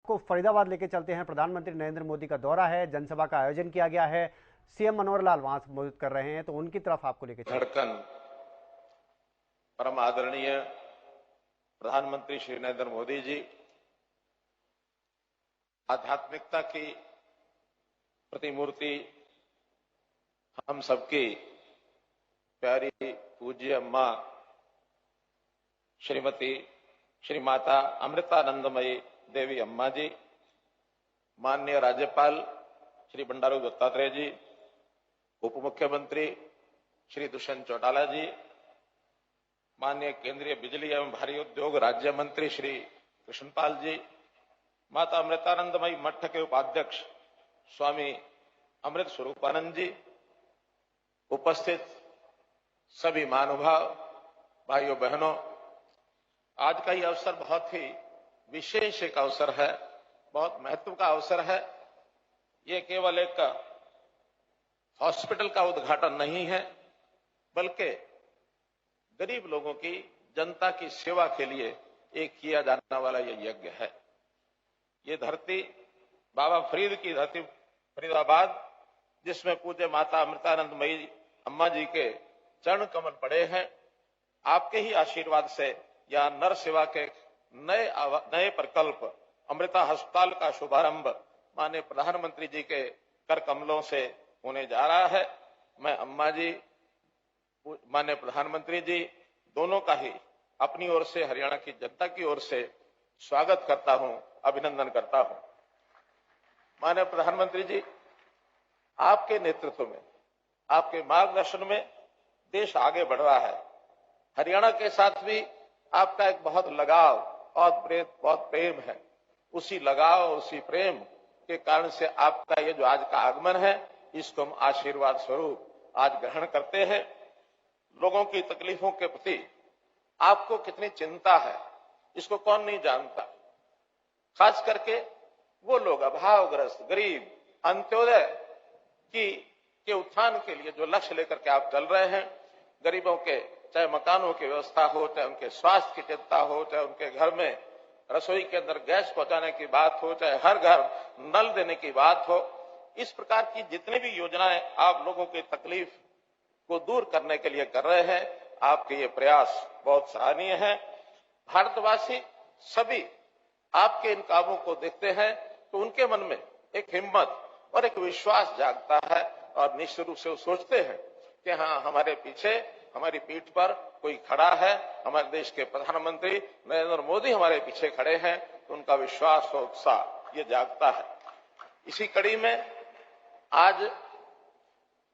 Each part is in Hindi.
आपको फरीदाबाद लेके चलते हैं। प्रधानमंत्री नरेंद्र मोदी का दौरा है, जनसभा का आयोजन किया गया है, सीएम मनोहर लाल वहां संबोधित कर रहे हैं, तो उनकी तरफ आपको लेके चलते हैं। धड़कन परम आदरणीय प्रधानमंत्री श्री नरेंद्र मोदी जी आध्यात्मिकता की प्रतिमूर्ति, हम सबकी प्यारी पूज्य अम्मा श्री माता अमृतानंदमयी देवी अम्मा जी, माननीय राज्यपाल श्री बंडारू दत्तात्रेय जी, उप मुख्यमंत्री श्री दुष्यंत चौटाला जी, माननीय केंद्रीय बिजली एवं भारी उद्योग राज्य मंत्री श्री कृष्णपाल जी, माता अमृतानंदमयी मठ के उपाध्यक्ष स्वामी अमृत स्वरूपानंद जी, उपस्थित सभी महानुभाव भाइयों बहनों, आज का ये अवसर बहुत ही विशेष एक अवसर है, बहुत महत्व का अवसर है। ये केवल एक हॉस्पिटल का उद्घाटन नहीं है, बल्कि गरीब लोगों की, जनता की सेवा के लिए एक किया जाने वाला ये यज्ञ है। ये धरती बाबा फरीद की धरती फरीदाबाद, जिसमें पूज्य माता अमृतानंदमयी अम्मा जी के चरण कमल पड़े हैं, आपके ही आशीर्वाद से यहाँ नर सेवा के नए प्रकल्प अमृता अस्पताल का शुभारंभ माननीय प्रधानमंत्री जी के कर कमलों से होने जा रहा है। मैं अम्मा जी, माननीय प्रधानमंत्री जी दोनों का ही अपनी ओर से, हरियाणा की जनता की ओर से स्वागत करता हूं, अभिनंदन करता हूं। माननीय प्रधानमंत्री जी, आपके नेतृत्व में, आपके मार्गदर्शन में देश आगे बढ़ रहा है। हरियाणा के साथ भी आपका एक बहुत लगाव और बहुत प्रेम है। उसी लगाव, उसी प्रेम के कारण से आपका ये जो आज का आगमन है, इसको हम आशीर्वाद स्वरूप आज ग्रहण करते हैं। लोगों की तकलीफों के प्रति आपको कितनी चिंता है, इसको कौन नहीं जानता। खास करके वो लोग अभावग्रस्त, गरीब, अंत्योदय के उत्थान के लिए जो लक्ष्य लेकर के आप चल रहे हैं, गरीबों के चाहे मकानों की व्यवस्था हो, चाहे उनके स्वास्थ्य की चिंता हो, चाहे उनके घर में रसोई के अंदर गैस पहुंचाने की बात हो, चाहे हर घर नल देने की बात हो, इस प्रकार की जितनी भी योजनाएं आप लोगों की तकलीफ को दूर करने के लिए कर रहे हैं, आपके ये प्रयास बहुत सराहनीय है। भारतवासी सभी आपके इन कामों को देखते हैं तो उनके मन में एक हिम्मत और एक विश्वास जागता है और निश्चित रूप से वो सोचते हैं कि हाँ, हमारे पीछे, हमारी पीठ पर कोई खड़ा है, हमारे देश के प्रधानमंत्री नरेंद्र मोदी हमारे पीछे खड़े हैं, तो उनका विश्वास और उत्साह ये जागता है। इसी कड़ी में आज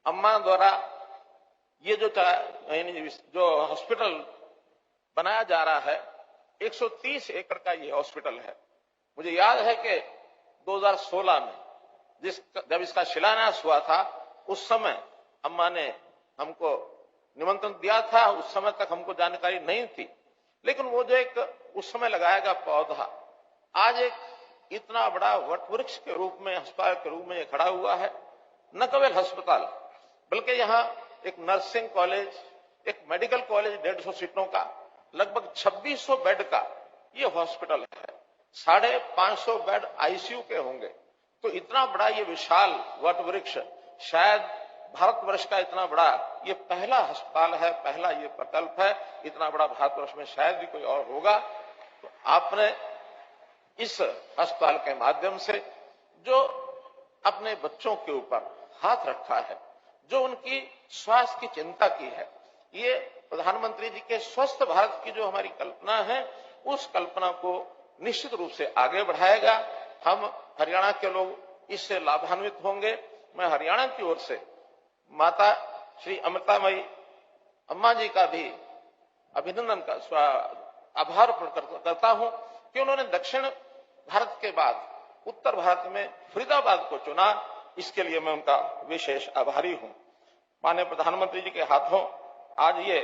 अम्मा द्वारा ये जो हॉस्पिटल बनाया जा रहा है, 130 एकड़ का ये हॉस्पिटल है। मुझे याद है कि 2016 में जब इसका शिलान्यास हुआ था, उस समय अम्मा ने हमको निमंत्रण दिया था। उस समय तक हमको जानकारी नहीं थी, लेकिन वो जो एक उस समय लगाया गया पौधा आज एक इतना बड़ा वटवृक्ष के रूप में, अस्पताल के रूप में ये खड़ा हुआ है। न केवल अस्पताल, बल्कि यहाँ एक नर्सिंग कॉलेज, एक मेडिकल कॉलेज 150 सीटों का, लगभग 2600 बेड का ये हॉस्पिटल है। 550 बेड आईसीयू के होंगे। तो इतना बड़ा ये विशाल वटवृक्ष, शायद भारतवर्ष का इतना बड़ा ये पहला अस्पताल है, पहला ये प्रकल्प है। इतना बड़ा भारतवर्ष में शायद भी कोई और होगा। तो आपने इस अस्पताल के माध्यम से जो अपने बच्चों के ऊपर हाथ रखा है, जो उनकी स्वास्थ्य की चिंता की है, ये प्रधानमंत्री जी के स्वस्थ भारत की जो हमारी कल्पना है, उस कल्पना को निश्चित रूप से आगे बढ़ाएगा। हम हरियाणा के लोग इससे लाभान्वित होंगे। मैं हरियाणा की ओर से माता श्री अमृतामयी अम्मा जी का भी अभिनंदन का आभार करता हूं कि उन्होंने दक्षिण भारत के बाद उत्तर भारत में फरीदाबाद को चुना। इसके लिए मैं उनका विशेष आभारी हूं। माननीय प्रधानमंत्री जी के हाथों आज ये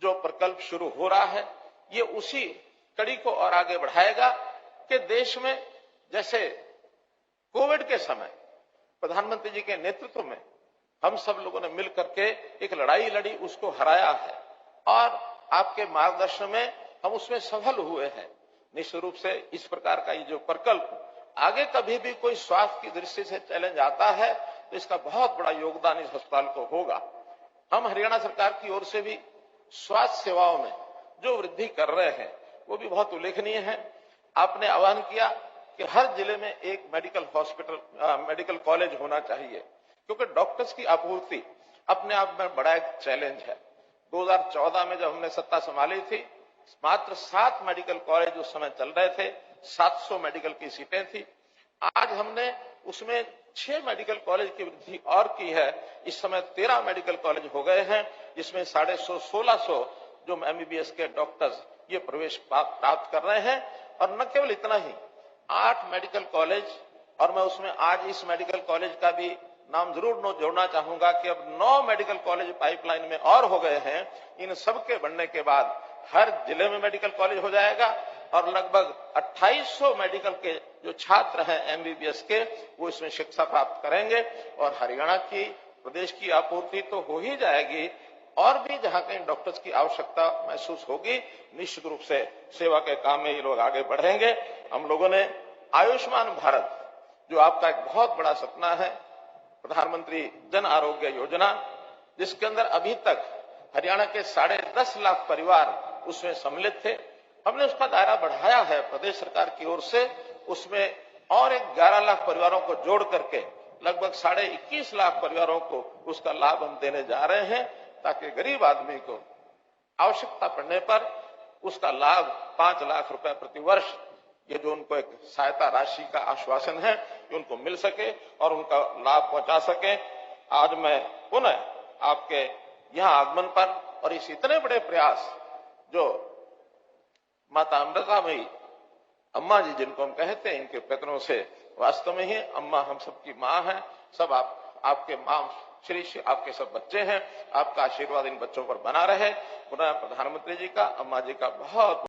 जो प्रकल्प शुरू हो रहा है, ये उसी कड़ी को और आगे बढ़ाएगा कि देश में जैसे कोविड के समय प्रधानमंत्री जी के नेतृत्व में हम सब लोगों ने मिल करके एक लड़ाई लड़ी, उसको हराया है और आपके मार्गदर्शन में हम उसमें सफल हुए हैं। निश्चित रूप से इस प्रकार का ये जो प्रकल्प आगे कभी भी कोई स्वास्थ्य की दृष्टि से चैलेंज आता है तो इसका बहुत बड़ा योगदान इस अस्पताल को होगा। हम हरियाणा सरकार की ओर से भी स्वास्थ्य सेवाओं में जो वृद्धि कर रहे हैं वो भी बहुत उल्लेखनीय है। आपने आह्वान किया कि हर जिले में एक मेडिकल कॉलेज होना चाहिए, क्योंकि डॉक्टर्स की आपूर्ति अपने आप में बड़ा एक चैलेंज है। 2014 में जब हमने सत्ता संभाली थी, मात्र 7 मेडिकल कॉलेज उस समय चल रहे थे, 700 मेडिकल की सीटें थी। आज हमने उसमें 6 मेडिकल कॉलेज की वृद्धि और की है। इस समय 13 मेडिकल कॉलेज हो गए हैं, जिसमें 1650 जो एमबीबीएस के डॉक्टर्स ये प्रवेश प्राप्त कर रहे हैं। और न केवल इतना ही, 8 मेडिकल कॉलेज, और मैं उसमें आज इस मेडिकल कॉलेज का भी नाम जरूर जोड़ना चाहूंगा कि अब 9 मेडिकल कॉलेज पाइपलाइन में और हो गए हैं। इन सब के बनने के बाद हर जिले में मेडिकल कॉलेज हो जाएगा और लगभग 2800 मेडिकल के जो छात्र हैं एमबीबीएस के, वो इसमें शिक्षा प्राप्त करेंगे। और हरियाणा की प्रदेश की आपूर्ति तो हो ही जाएगी, और भी जहां कहीं डॉक्टर्स की आवश्यकता महसूस होगी, निश्चित रूप से सेवा के काम में ये लोग आगे बढ़ेंगे। हम लोगों ने आयुष्मान भारत, जो आपका एक बहुत बड़ा सपना है, प्रधानमंत्री जन आरोग्य योजना, जिसके अंदर अभी तक हरियाणा के 10.5 लाख परिवार उसमें सम्मिलित थे, हमने उसका दायरा बढ़ाया है प्रदेश सरकार की ओर से। उसमें और एक 11 लाख परिवारों को जोड़ करके लगभग 21.5 लाख परिवारों को उसका लाभ हम देने जा रहे हैं, ताकि गरीब आदमी को आवश्यकता पड़ने पर उसका लाभ 5 लाख रुपए प्रति वर्ष, ये जो उनको एक सहायता राशि का आश्वासन है, कि उनको मिल सके और उनका लाभ पहुंचा सके। आज मैं पुनः आपके यहां आगमन पर और इस इतने बड़े प्रयास जो माता अमृतामयी अम्मा जी, जिनको हम कहते हैं, इनके पैतरों से, वास्तव में ही अम्मा हम सबकी मां है। सब आपके मां श्री आपके सब बच्चे हैं। आपका आशीर्वाद इन बच्चों पर बना रहे। पुनः प्रधानमंत्री जी का, अम्मा जी का बहुत